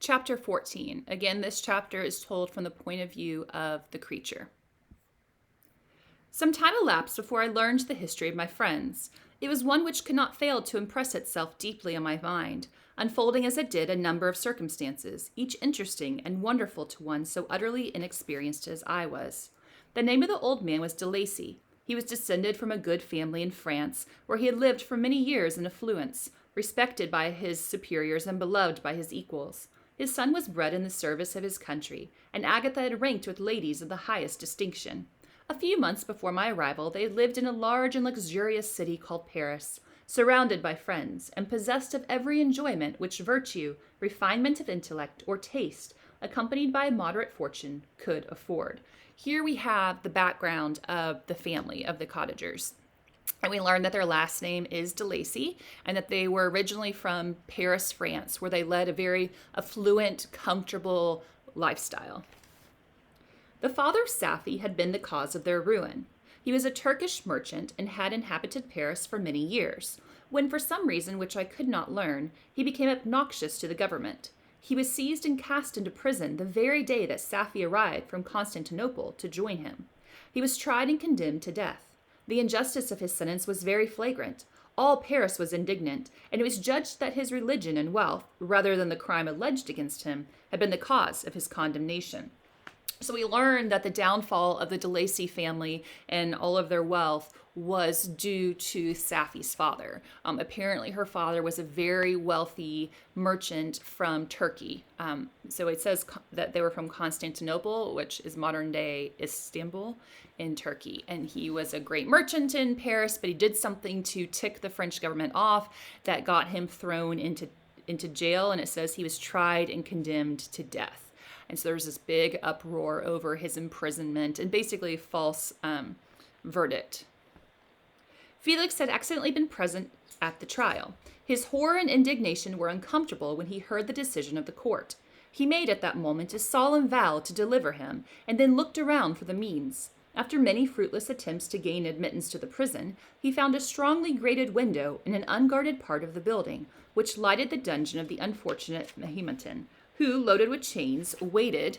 Chapter 14. Again, this chapter is told from the point of view of the creature. Some time elapsed before I learned the history of my friends. It was one which could not fail to impress itself deeply on my mind, unfolding as it did a number of circumstances, each interesting and wonderful to one so utterly inexperienced as I was. The name of the old man was De Lacy. He was descended from a good family in France, where he had lived for many years in affluence, respected by his superiors and beloved by his equals. His son was bred in the service of his country, and Agatha had ranked with ladies of the highest distinction. A few months before my arrival, they had lived in a large and luxurious city called Paris, surrounded by friends, and possessed of every enjoyment which virtue, refinement of intellect, or taste, accompanied by a moderate fortune, could afford. Here we have the background of the family of the cottagers. And we learned that their last name is De Lacy, and that they were originally from Paris, France, where they led a very affluent, comfortable lifestyle. The father of Safie had been the cause of their ruin. He was a Turkish merchant and had inhabited Paris for many years, when for some reason which I could not learn, he became obnoxious to the government. He was seized and cast into prison the very day that Safie arrived from Constantinople to join him. He was tried and condemned to death. The injustice of his sentence was very flagrant. All Paris was indignant, and it was judged that his religion and wealth, rather than the crime alleged against him, had been the cause of his condemnation. So we learned that the downfall of the De Lacy family and all of their wealth was due to Safie's father. Apparently her father was a very wealthy merchant from Turkey. So it says that they were from Constantinople, which is modern day Istanbul in Turkey. And he was a great merchant in Paris, but he did something to tick the French government off that got him thrown into jail. And it says he was tried and condemned to death. And so there was this big uproar over his imprisonment and basically a false verdict. Felix had accidentally been present at the trial. His horror and indignation were uncomfortable when he heard the decision of the court. He made at that moment a solemn vow to deliver him, and then looked around for the means. After many fruitless attempts to gain admittance to the prison, he found a strongly grated window in an unguarded part of the building, which lighted the dungeon of the unfortunate Mahometan, who, loaded with chains, waited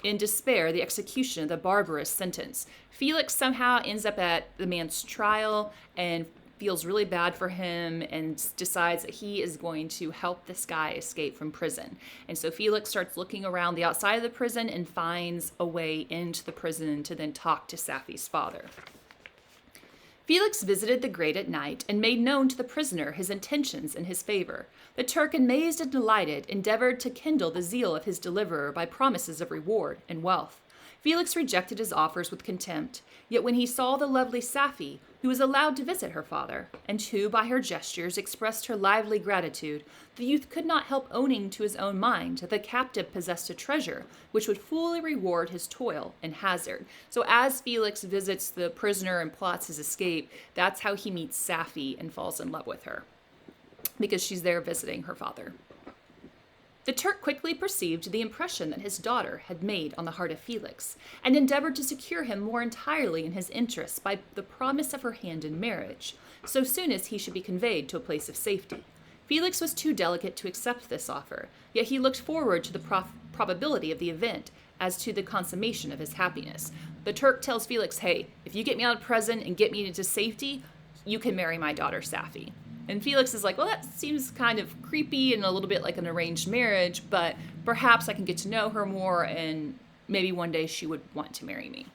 in despair the execution of the barbarous sentence. Felix somehow ends up at the man's trial and feels really bad for him and decides that he is going to help this guy escape from prison. And so Felix starts looking around the outside of the prison and finds a way into the prison to then talk to Safie's father. Felix visited the grate at night and made known to the prisoner his intentions in his favor. The Turk, amazed and delighted, endeavored to kindle the zeal of his deliverer by promises of reward and wealth. Felix rejected his offers with contempt, yet when he saw the lovely Safie, who was allowed to visit her father, and who, by her gestures, expressed her lively gratitude, the youth could not help owning to his own mind that the captive possessed a treasure which would fully reward his toil and hazard. So as Felix visits the prisoner and plots his escape, that's how he meets Safie and falls in love with her, because she's there visiting her father. The Turk quickly perceived the impression that his daughter had made on the heart of Felix, and endeavored to secure him more entirely in his interests by the promise of her hand in marriage, so soon as he should be conveyed to a place of safety. Felix was too delicate to accept this offer, yet he looked forward to the probability of the event as to the consummation of his happiness. The Turk tells Felix, hey, if you get me out of prison and get me into safety, you can marry my daughter Safie. And Felix is like, well, that seems kind of creepy and a little bit like an arranged marriage, but perhaps I can get to know her more and maybe one day she would want to marry me.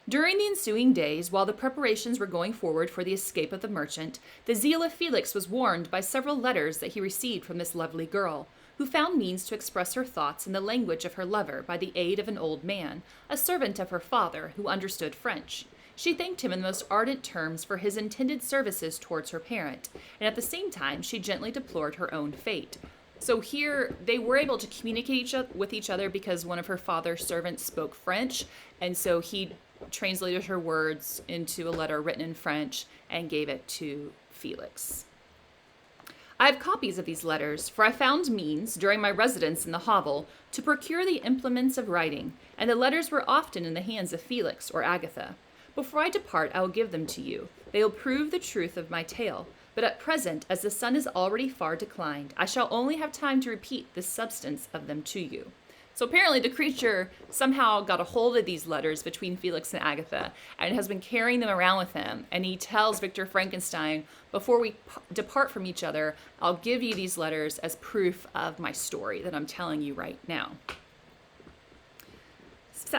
During the ensuing days, while the preparations were going forward for the escape of the merchant, the zeal of Felix was warmed by several letters that he received from this lovely girl, who found means to express her thoughts in the language of her lover by the aid of an old man, a servant of her father, who understood French. She thanked him in the most ardent terms for his intended services towards her parent, and at the same time she gently deplored her own fate. So here they were able to communicate with each other because one of her father's servants spoke French, and so he translated her words into a letter written in French and gave it to Felix. I have copies of these letters, for I found means, during my residence in the hovel, to procure the implements of writing, and the letters were often in the hands of Felix or Agatha. Before I depart, I will give them to you. They will prove the truth of my tale. But at present, as the sun is already far declined, I shall only have time to repeat the substance of them to you. So apparently the creature somehow got a hold of these letters between Felix and Agatha and has been carrying them around with him. And he tells Victor Frankenstein, before we depart from each other, I'll give you these letters as proof of my story that I'm telling you right now.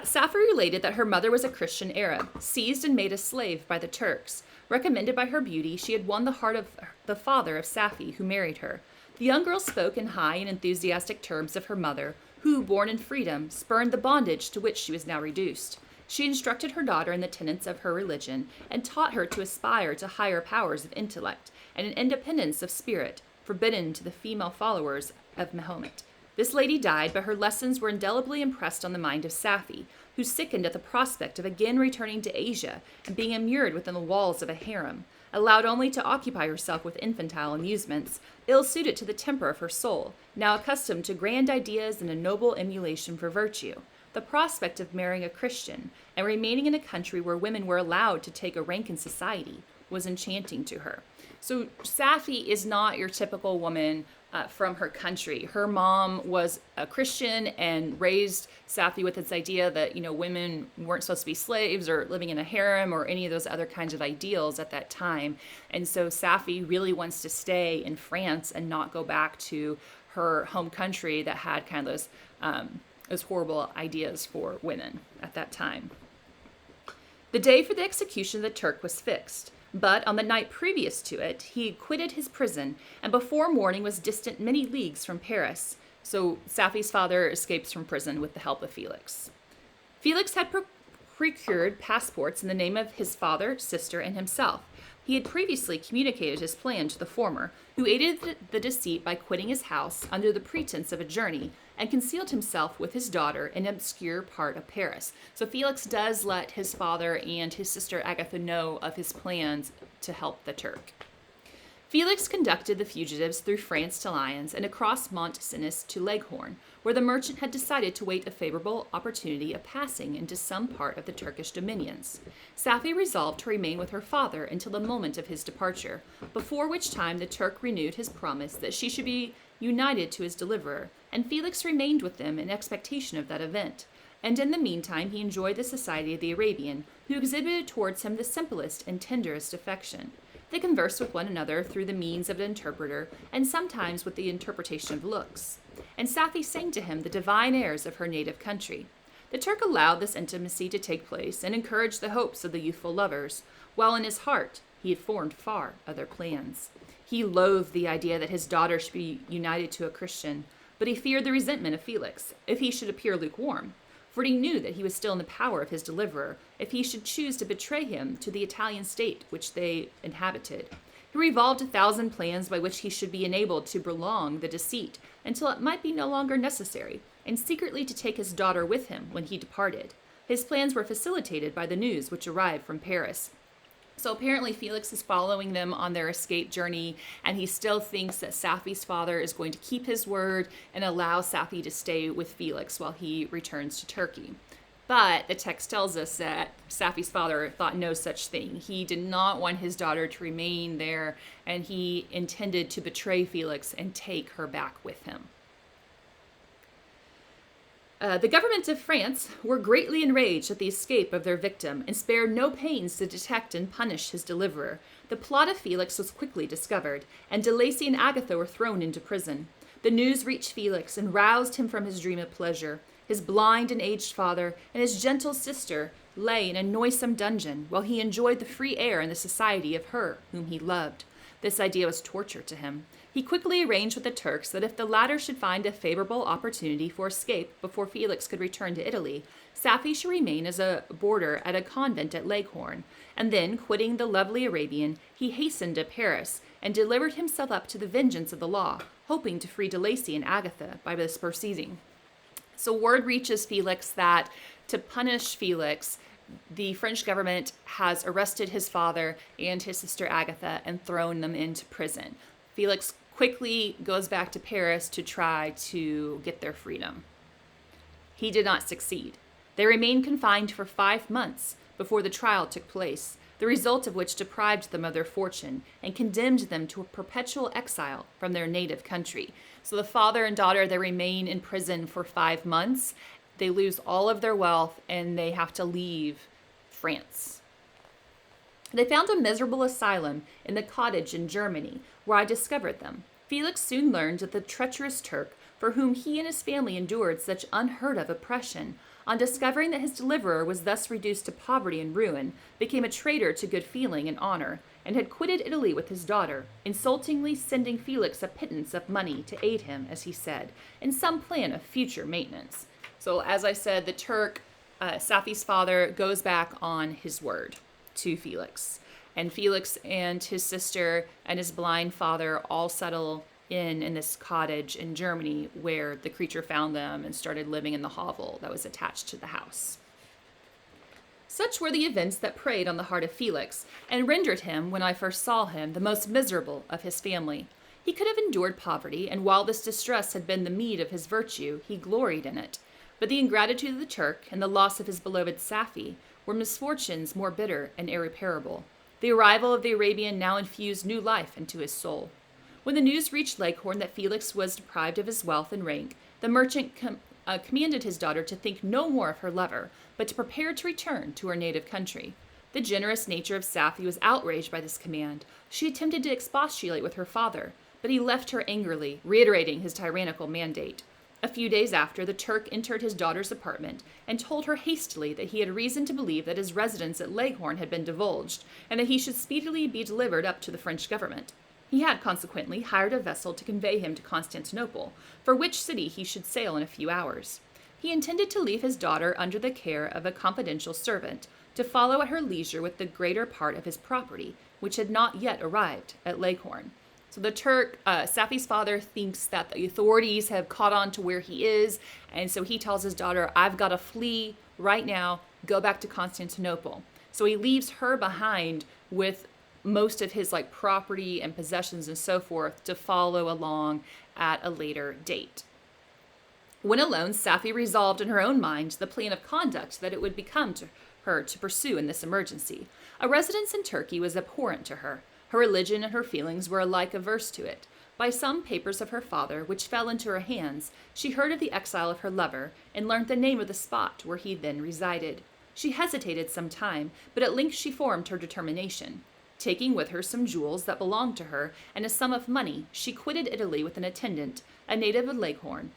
Sappho related that her mother was a Christian Arab, seized and made a slave by the Turks. Recommended by her beauty, she had won the heart of the father of Safie, who married her. The young girl spoke in high and enthusiastic terms of her mother, who, born in freedom, spurned the bondage to which she was now reduced. She instructed her daughter in the tenets of her religion, and taught her to aspire to higher powers of intellect and an independence of spirit, forbidden to the female followers of Mahomet. This lady died, but her lessons were indelibly impressed on the mind of Safie, who sickened at the prospect of again returning to Asia and being immured within the walls of a harem, allowed only to occupy herself with infantile amusements, ill-suited to the temper of her soul, now accustomed to grand ideas and a noble emulation for virtue. The prospect of marrying a Christian and remaining in a country where women were allowed to take a rank in society was enchanting to her. So Safie is not your typical woman from her country. Her mom was a Christian and raised Safie with this idea that, women weren't supposed to be slaves or living in a harem or any of those other kinds of ideals at that time. And so Safie really wants to stay in France and not go back to her home country that had kind of those horrible ideas for women at that time. The day for the execution of the Turk was fixed. But on the night previous to it, he quitted his prison, and before morning was distant many leagues from Paris. So Safie's father escapes from prison with the help of Felix. Felix had procured passports in the name of his father, sister, and himself. He had previously communicated his plan to the former, who aided the deceit by quitting his house under the pretense of a journey, and concealed himself with his daughter in an obscure part of Paris. So Felix does let his father and his sister Agatha know of his plans to help the Turk. Felix conducted the fugitives through France to Lyons and across Mont Cenis to Leghorn, where the merchant had decided to wait a favorable opportunity of passing into some part of the Turkish dominions. Safie resolved to remain with her father until the moment of his departure, before which time the Turk renewed his promise that she should be united to his deliverer, and Felix remained with them in expectation of that event. And in the meantime he enjoyed the society of the Arabian, who exhibited towards him the simplest and tenderest affection. They conversed with one another through the means of an interpreter, and sometimes with the interpretation of looks. And Safie sang to him the divine airs of her native country. The Turk allowed this intimacy to take place, and encouraged the hopes of the youthful lovers, while in his heart he had formed far other plans. He loathed the idea that his daughter should be united to a Christian, but he feared the resentment of Felix, if he should appear lukewarm. For he knew that he was still in the power of his deliverer, if he should choose to betray him to the Italian state which they inhabited. He revolved 1,000 plans by which he should be enabled to prolong the deceit until it might be no longer necessary, and secretly to take his daughter with him when he departed. His plans were facilitated by the news which arrived from Paris. So apparently Felix is following them on their escape journey, and he still thinks that Safie's father is going to keep his word and allow Safie to stay with Felix while he returns to Turkey. But the text tells us that Safie's father thought no such thing. He did not want his daughter to remain there, and he intended to betray Felix and take her back with him. The government of France were greatly enraged at the escape of their victim and spared no pains to detect and punish his deliverer. The plot of Felix was quickly discovered, and De Lacy and Agatha were thrown into prison. The news reached Felix and roused him from his dream of pleasure. His blind and aged father and his gentle sister lay in a noisome dungeon, while he enjoyed the free air and the society of her whom he loved. This idea was torture to him. He quickly arranged with the Turks that if the latter should find a favorable opportunity for escape before Felix could return to Italy, Safie should remain as a boarder at a convent at Leghorn, and then, quitting the lovely Arabian, he hastened to Paris and delivered himself up to the vengeance of the law, hoping to free De Lacy and Agatha by this proceeding. So word reaches Felix that to punish Felix, the French government has arrested his father and his sister Agatha and thrown them into prison. Felix quickly goes back to Paris to try to get their freedom. He did not succeed. They remained confined for 5 months before the trial took place. the result of which deprived them of their fortune and condemned them to a perpetual exile from their native country. So the father and daughter, they remain in prison for 5 months. They lose all of their wealth and they have to leave France. They found a miserable asylum in the cottage in Germany, where I discovered them. Felix soon learned that the treacherous Turk, for whom he and his family endured such unheard of oppression, on discovering that his deliverer was thus reduced to poverty and ruin, became a traitor to good feeling and honor, and had quitted Italy with his daughter, insultingly sending Felix a pittance of money to aid him, as he said, in some plan of future maintenance. So, as I said, the Turk, Safi's father, goes back on his word to Felix. And Felix and his sister and his blind father all settle in this cottage in Germany where the creature found them and started living in the hovel that was attached to the house. Such were the events that preyed on the heart of Felix and rendered him, when I first saw him, the most miserable of his family. He could have endured poverty, and while this distress had been the meed of his virtue, he gloried in it. But the ingratitude of the Turk and the loss of his beloved Safi were misfortunes more bitter and irreparable. The arrival of the Arabian now infused new life into his soul. When the news reached Leghorn that Felix was deprived of his wealth and rank, the merchant commanded his daughter to think no more of her lover, but to prepare to return to her native country. The generous nature of Safi was outraged by this command. She attempted to expostulate with her father, but he left her angrily, reiterating his tyrannical mandate. A few days after, the Turk entered his daughter's apartment and told her hastily that he had reason to believe that his residence at Leghorn had been divulged, and that he should speedily be delivered up to the French government. He had consequently hired a vessel to convey him to Constantinople, for which city he should sail in a few hours. He intended to leave his daughter under the care of a confidential servant, to follow at her leisure with the greater part of his property, which had not yet arrived at Leghorn. So the Turk, Safi's father, thinks that the authorities have caught on to where he is, and so he tells his daughter, I've got to flee right now, go back to Constantinople. So he leaves her behind with most of his property and possessions and so forth to follow along at a later date. When alone, Safi resolved in her own mind the plan of conduct that it would become to her to pursue in this emergency. A residence in Turkey was abhorrent to her. Her religion and her feelings were alike averse to it. By some papers of her father, which fell into her hands, she heard of the exile of her lover, and learned the name of the spot where he then resided. She hesitated some time, but at length she formed her determination. Taking with her some jewels that belonged to her, and a sum of money, she quitted Italy with an attendant, a native of Leghorn,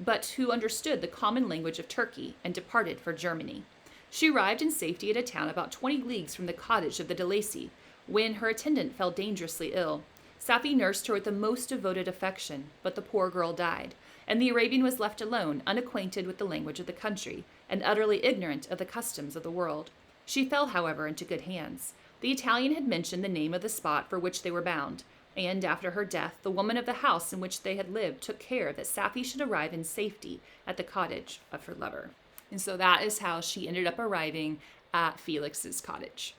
but who understood the common language of Turkey, and departed for Germany. She arrived in safety at a town about 20 leagues from the cottage of the de Lacy, when her attendant fell dangerously ill. Safi nursed her with the most devoted affection, but the poor girl died, and the Arabian was left alone, unacquainted with the language of the country, and utterly ignorant of the customs of the world. She fell, however, into good hands. The Italian had mentioned the name of the spot for which they were bound, and after her death, the woman of the house in which they had lived took care that Safi should arrive in safety at the cottage of her lover. And so that is how she ended up arriving at Felix's cottage.